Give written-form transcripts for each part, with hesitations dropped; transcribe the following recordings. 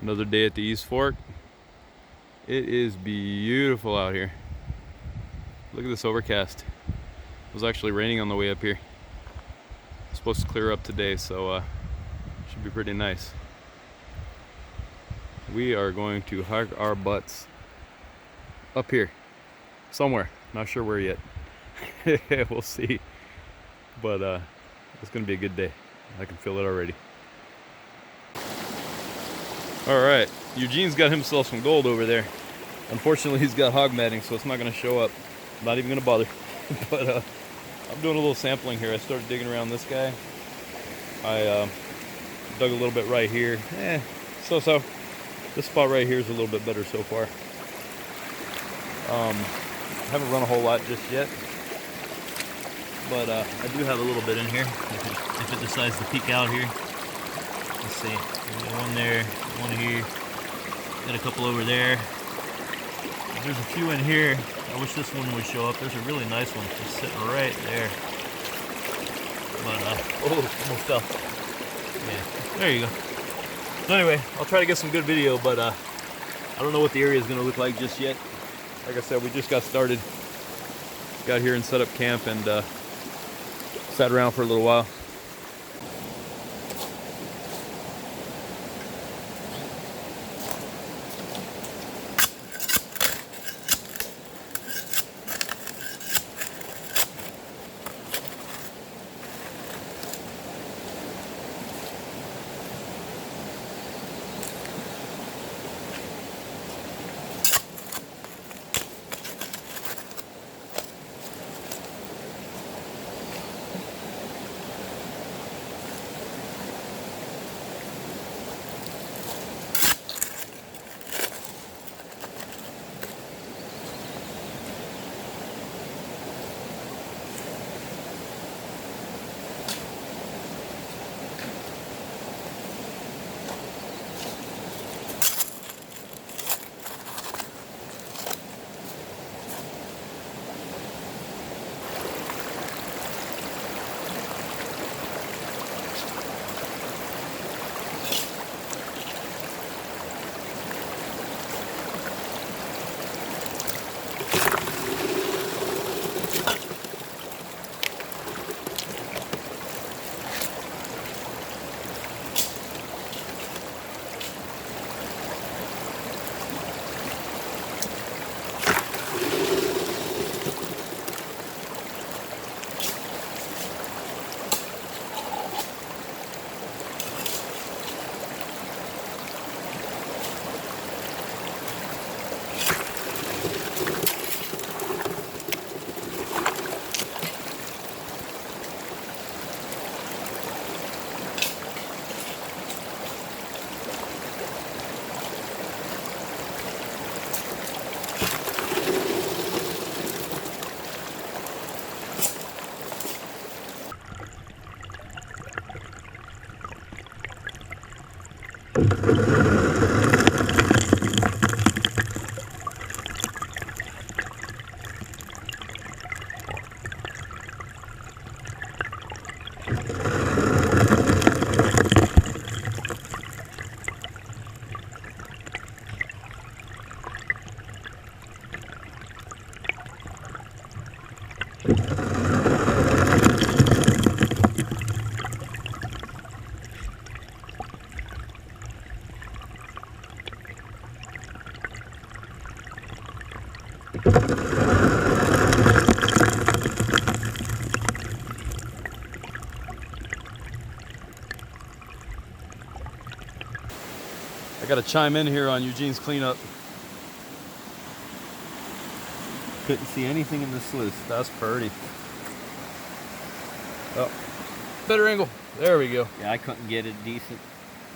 Another day at the East Fork. It is beautiful out here. Look at this overcast. It was actually raining on the way up here. It's supposed to clear up today, so should be pretty nice. We are going to hike our butts up here somewhere. Not sure where yet. We'll see. But it's gonna be a good day. I can feel it already. All right, Eugene's got himself some gold over there. Unfortunately, he's got hog matting, so it's not gonna show up. I'm not even gonna bother. But I'm doing a little sampling here. I started digging around this guy. I dug a little bit right here. So. This spot right here is a little bit better so far. Haven't run a whole lot just yet, but I do have a little bit in here if it decides to peek out here. Let's see. There's one there, one here. Got a couple over there. There's a few in here. I wish this one would show up. There's a really nice one just sitting right there. But almost fell. Yeah, there you go. So anyway, I'll try to get some good video, but I don't know what the area is going to look like just yet. Like I said, we just got started. Got here and set up camp and sat around for a little while. I gotta chime in here on Eugene's cleanup. Couldn't see anything in the sluice. That's pretty. Oh, better angle. There we go. Yeah, I couldn't get it decent.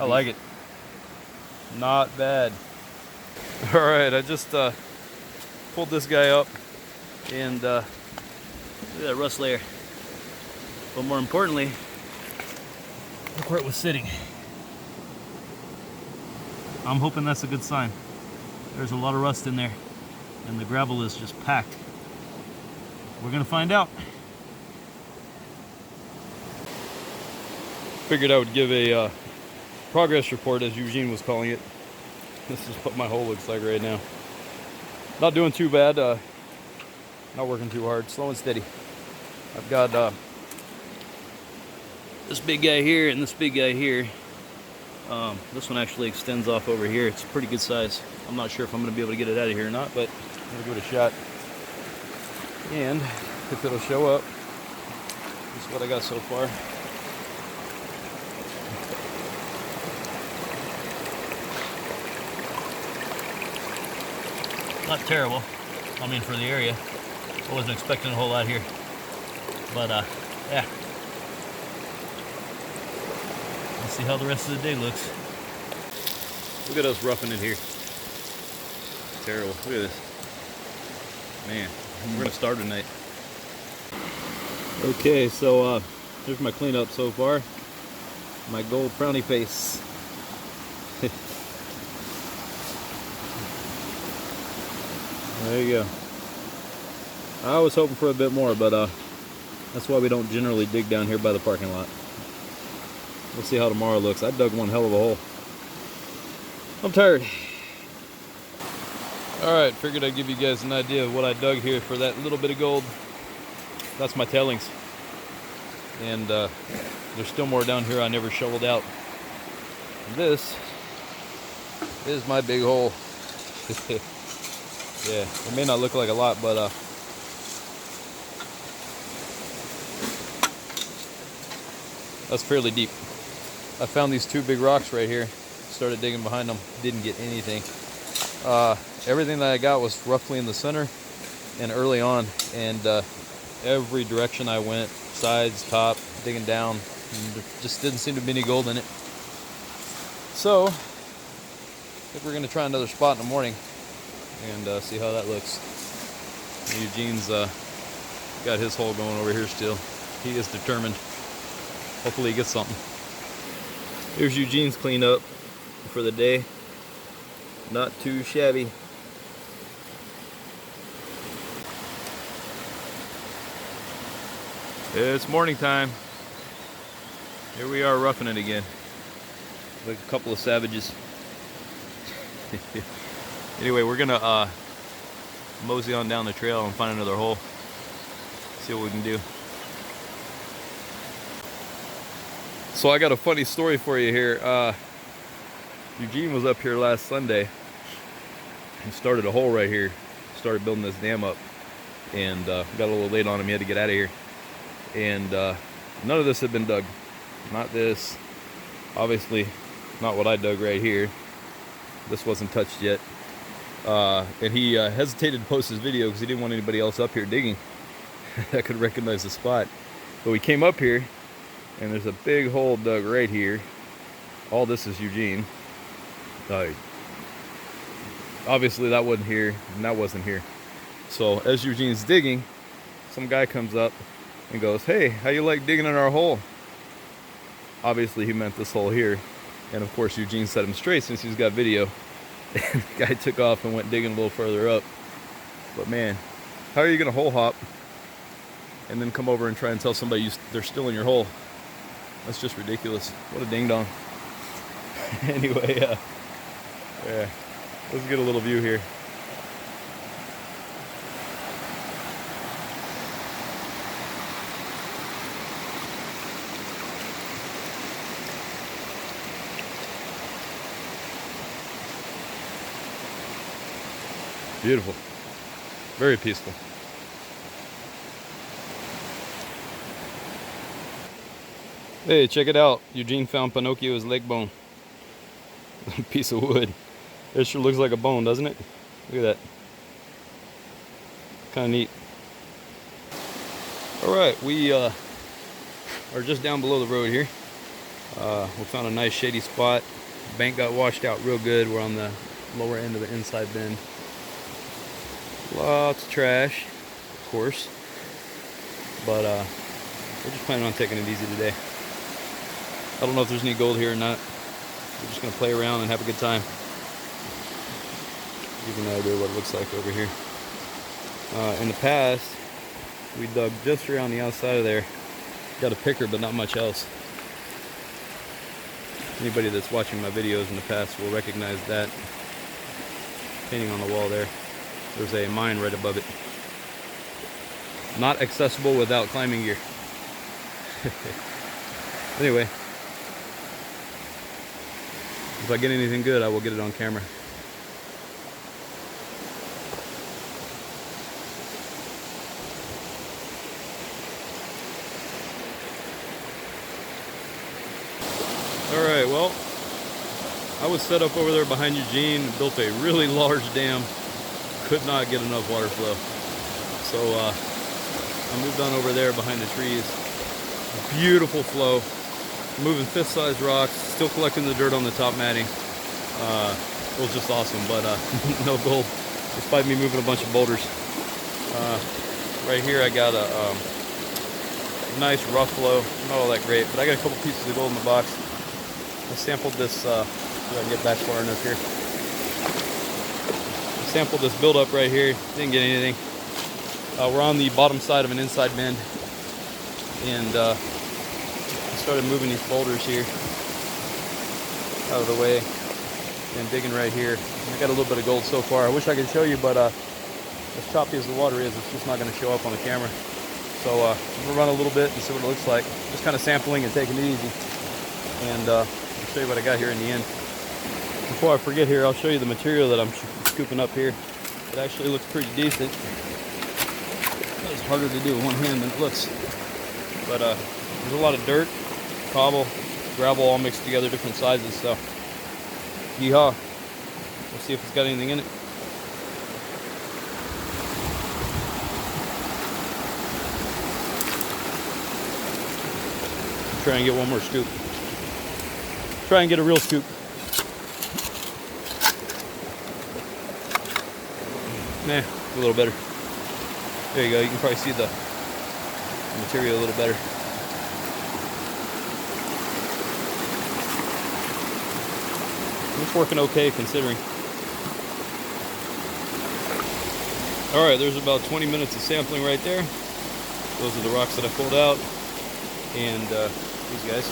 I like it. Not bad. All right, I just pulled this guy up and look at that rust layer. But more importantly, look where it was sitting. I'm hoping that's a good sign. There's a lot of rust in there and the gravel is just packed. We're gonna find out. Figured I would give a progress report, as Eugene was calling it, This is what my hole looks like right now. Not doing too bad. Not working too hard. Slow and steady. I've got this big guy here and this big guy here. This one actually extends off over here. It's a pretty good size. I'm not sure if I'm going to be able to get it out of here or not, but I'm going to give it a shot. And if it'll show up, this is what I got so far. Not terrible. I mean, for the area. I wasn't expecting a whole lot here. But, yeah. Let's see how the rest of the day looks. Look at us roughing it here. Terrible. Look at this. Man, we're gonna start tonight. Okay, so here's my cleanup so far. My gold frowny face. There you go. I was hoping for a bit more, but that's why we don't generally dig down here by the parking lot. We'll see how tomorrow looks. I dug one hell of a hole. I'm tired. Alright, figured I'd give you guys an idea of what I dug here for that little bit of gold. That's my tailings. And there's still more down here I never shoveled out. And this is my big hole. Yeah, it may not look like a lot, but that's fairly deep. I found these two big rocks right here. Started digging behind them. Didn't get anything. Everything that I got was roughly in the center and early on. And every direction I went, sides, top, digging down, there just didn't seem to be any gold in it. So, I think we're going to try another spot in the morning and see how that looks. Eugene's got his hole going over here still. He is determined. Hopefully he gets something. Here's Eugene's cleanup for the day. Not too shabby. It's morning time. Here we are roughing it again. Like a couple of savages. Anyway, we're gonna mosey on down the trail and find another hole. See what we can do. So I got a funny story for you here. Eugene was up here last Sunday and started a hole right here. Started building this dam up, and got a little late on him. He had to get out of here. And none of this had been dug. Not this. Obviously, not what I dug right here. This wasn't touched yet. And he hesitated to post his video because he didn't want anybody else up here digging that could recognize the spot. But we came up here, and there's a big hole dug right here. All this is Eugene. Obviously that wasn't here, and that wasn't here. So as Eugene's digging, some guy comes up and goes, "Hey, how you like digging in our hole?" Obviously he meant this hole here. And of course Eugene set him straight since he's got video. And the guy took off and went digging a little further up. But man, how are you gonna hole hop and then come over and try and tell somebody they're still in your hole? That's just ridiculous. What a ding dong. Anyway, yeah, let's get a little view here. Beautiful. Very peaceful. Hey, check it out. Eugene found Pinocchio's leg bone. Piece of wood. It sure looks like a bone, doesn't it? Look at that. Kind of neat. Alright, we are just down below the road here. We found a nice shady spot. The bank got washed out real good. We're on the lower end of the inside bend. Lots of trash, of course. But we're just planning on taking it easy today. I don't know if there's any gold here or not. We're just going to play around and have a good time. Give you an idea what it looks like over here. In the past, we dug just around the outside of there. Got a picker, but not much else. Anybody that's watching my videos in the past will recognize that. painting on the wall there. There's a mine right above it. Not accessible without climbing gear. Anyway, if I get anything good, I will get it on camera. Alright, well, I was set up over there behind Eugene, built a really large dam, could not get enough water flow. So I moved on over there behind the trees. Beautiful flow, moving fist-sized rocks, still collecting the dirt on the top matting. It was just awesome, but no gold, despite me moving a bunch of boulders. Right here I got a nice rough flow, not all that great, but I got a couple pieces of gold in the box. I sampled this, if I can get back far enough here. I sampled this buildup right here, didn't get anything. We're on the bottom side of an inside bend, and I started moving these boulders here out of the way and digging right here. I got a little bit of gold so far. I wish I could show you, but as choppy as the water is, it's just not going to show up on the camera. So I'm going to run a little bit and see what it looks like. Just kind of sampling and taking it easy. And I'll show you what I got here in the end. Before I forget here, I'll show you the material that I'm scooping up here. It actually looks pretty decent. It's harder to do with one hand than it looks. But there's a lot of dirt, cobble, gravel all mixed together, different sizes. So, yeehaw. We'll see if it's got anything in it. Try and get one more scoop. Try and get a real scoop. Nah, a little better. There you go. You can probably see the material a little better. It's working okay considering. Alright, there's about 20 minutes of sampling right there. Those are the rocks that I pulled out. And these guys.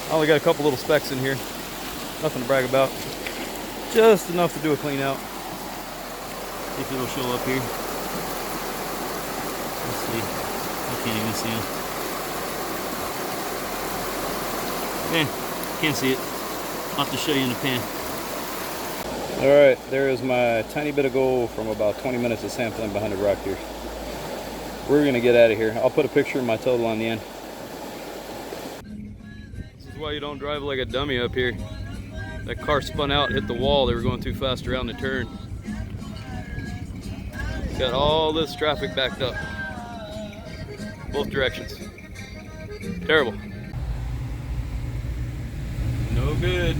I only got a couple little specks in here. Nothing to brag about. Just enough to do a clean out. See if it'll show up here. Let's see. I can't even see them. Can't see it. I'll have to show you in the pan. Alright, there is my tiny bit of gold from about 20 minutes of sampling behind the rock here. We're going to get out of here. I'll put a picture of my total on the end. This is why you don't drive like a dummy up here. That car spun out, hit the wall. They were going too fast around the turn. Got all this traffic backed up. Both directions. Terrible. No good.